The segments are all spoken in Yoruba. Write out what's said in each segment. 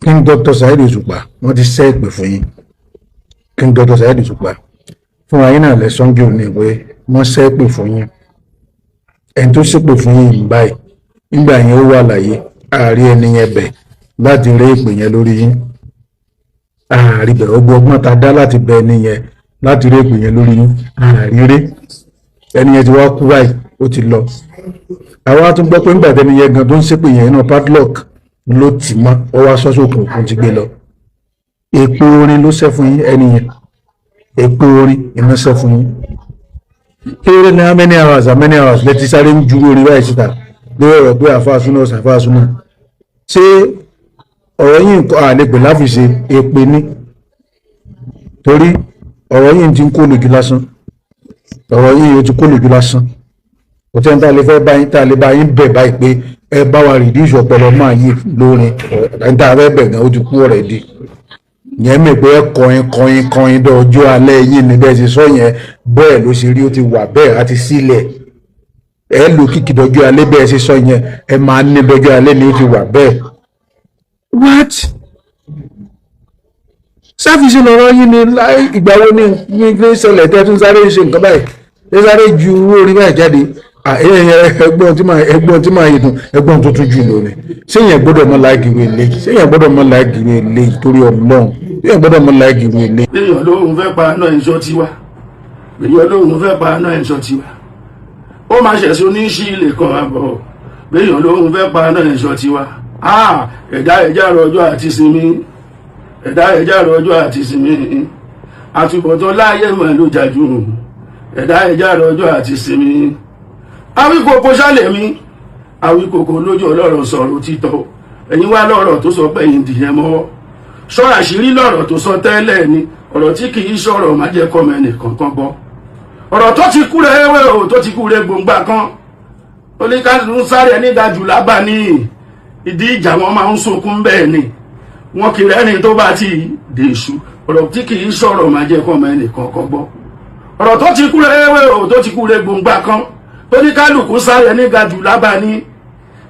King Dr. Saheed Osupa wọ́n ti ṣẹ́ ìpè fún yín. King Dr. Saheed Osupa fún ayé náà lẹ́sán jù ní pé wọ́n ṣẹ́ ìpè fún yín. Ẹni tó ṣépè fún yín báyìí nígbà yẹn ó wà láyé ààrí ẹni yẹn bẹ̀ láti rí ìpè yẹn lórí yín. Ààrí bẹ̀ ọgbọ́n ta dá láti bẹ ẹni yẹn láti rí ìpè yẹn lórí yín. Ààrí rí ẹni yẹn ti wá kú báyìí ó ti lọ. Àwa tún gbọ́ pé nígbà tẹ́ni yẹn gan tó ń ṣépè yẹn náà padlock ló tì mọ́ ọ wá sọ́sọ́ òkùnkùn ti gbé lọ. Èpè orin ló ṣẹ́ fún yín ẹni yẹn. Èpè orin iná ṣẹ́ fún yín. Kéré ní how many hours lẹ́tí sáré ń ju orin báyìí síta lórí ọ̀rọ̀ pé àfáàsúná ṣàfáàsúná. Ṣé ọ̀rọ̀ yìí nǹkan àlepè láfiṣe èpè ní? Torí ọ̀rọ̀ yìí ti ń kó lójú lásán. Ọ̀rọ̀ yìí ti kó lójú lásán. Kò tẹ́ ń tà lè fẹ́ bá yín tà lè bá yín bẹ̀ báyìí pé ẹ bá wa rìdíìsì ọpọlọ máa yí lórin ẹ̀ ń tà fẹ́ bẹ̀ gan ó ti kú ọ̀rẹ́ di. Yẹn mọ̀ pé ẹ kọrin dọ̀jọ́ alẹ́ yìí ní bẹ́ẹ̀ ṣe sọ yẹn bẹ́ẹ̀ ló ṣe rí ó ti wà bẹ́ẹ̀ àti sílẹ̀. Ẹ lò kìkì dọ̀jọ́ alẹ́ bẹ́ẹ̀ ṣe sọ yẹn ẹ máa ní dọ̀jọ́ alẹ́ ni ó ti wà bẹ́ẹ̀. What? Sáfìsì lọ́rọ̀ yìí ni ìgbà wo ni ní ṣẹlẹ̀ tẹ́ tún sáré ṣe nǹkan báyìí ẹ sáré ju orin báyìí jáde. Ẹgbọ́n tí máa yìí dùn ẹgbọ́n tó tún jù lónìí séyìn gbọ́dọ̀ mọ́ láìgìrì eléyìí séyìn gbọ́dọ̀ mọ́ láìgìrì eléyìí torí Ọlọ́run séyìn gbọ́dọ̀ mọ́ láìgìrì eléyìí. Béèyàn lóhun fẹ́ pa náà ẹ̀ṣọ́ tiwa béèyàn lóhun fẹ́ pa náà ẹ̀ṣọ́ tiwa ó máa ṣẹ̀sí oníṣí ilé kan àbọ̀ béèyàn lóhun fẹ́ pa náà ẹ̀ṣọ́ tiwa ẹ̀dá rọjò àti sinmi ẹ̀dá rọjò àti sinmi àtúbọ̀tán láàyè mọ̀ ló jàjú ẹ̀dá rọjò àti sinmi. Àwíkòkò ṣálẹ̀ mi àwíkòkò lójú ọlọ́rọ̀ sọ̀rọ̀ títọ́ ẹ̀yin wá lọ́rọ̀ tó sọ pé yìí dìyẹn mọ́wọ́ sọ àṣírí lọ́rọ̀ tó sọ tẹ́lẹ̀ ni ọ̀rọ̀ tí kì í sọ̀rọ̀ má jẹ́ kọ́mọ ẹnìkan kan gbọ́ ọ̀rọ̀ tó ti kúrẹ́ ewé o tó ti kúrẹ́ gbòǹgbà kan oníkàlù ń sáré nídàájú lábà ní ìdí ìjà wọn máa ń sunkún bẹ́ẹ̀ ni wọn kì í rẹ́ni tó bá ti dèṣù ọ̀rọ̀ tí kì í sọ̀rọ̀ má jẹ́ kọ́mọ ẹnìkan kan gbọ́ ọ̀rọ̀ tó ti kúrẹ́ ewé o tó ti kúrẹ́ gbòǹgbà kan oníkálùkù sáré nígajù lábà ní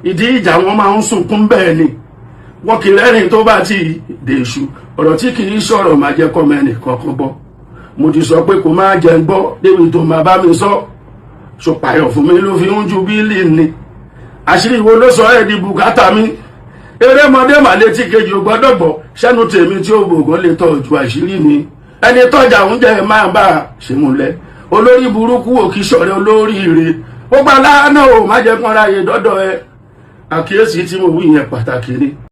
ìdí ìjà wọn máa ń sunkún bẹ́ẹ̀ ni wọn kì í rẹ́rìn tó bá ti dèṣù ọ̀rọ̀ tí kì í sọ̀rọ̀ máa jẹ́ kọ́mọ ẹnìkan kan gbọ́ mo ti sọ pé kò máa jẹ ń gbọ́ débi tó máa bá mi sọ ṣòpàyọ̀ fún mi ló fi ń ju bílì ni àṣírí wo ló sọ ẹ́ di bùkátà mi erémọdé màlétí kejì ò gbọ́dọ̀ gbọ́ sẹ́nu tèmi tí ó gbòògùn lè tọ́ ju àṣírí ni ẹni tọ́jà oúnjẹ máa bá a ṣèmúlẹ̀ olórí burúkú òkì sọ̀rẹ́ olórí ire ó gbà láàánú ò má jẹ́ kán ráyè dọ́dọ̀ ẹ àkíyèsí tí mo wí yẹn pàtàkì ni.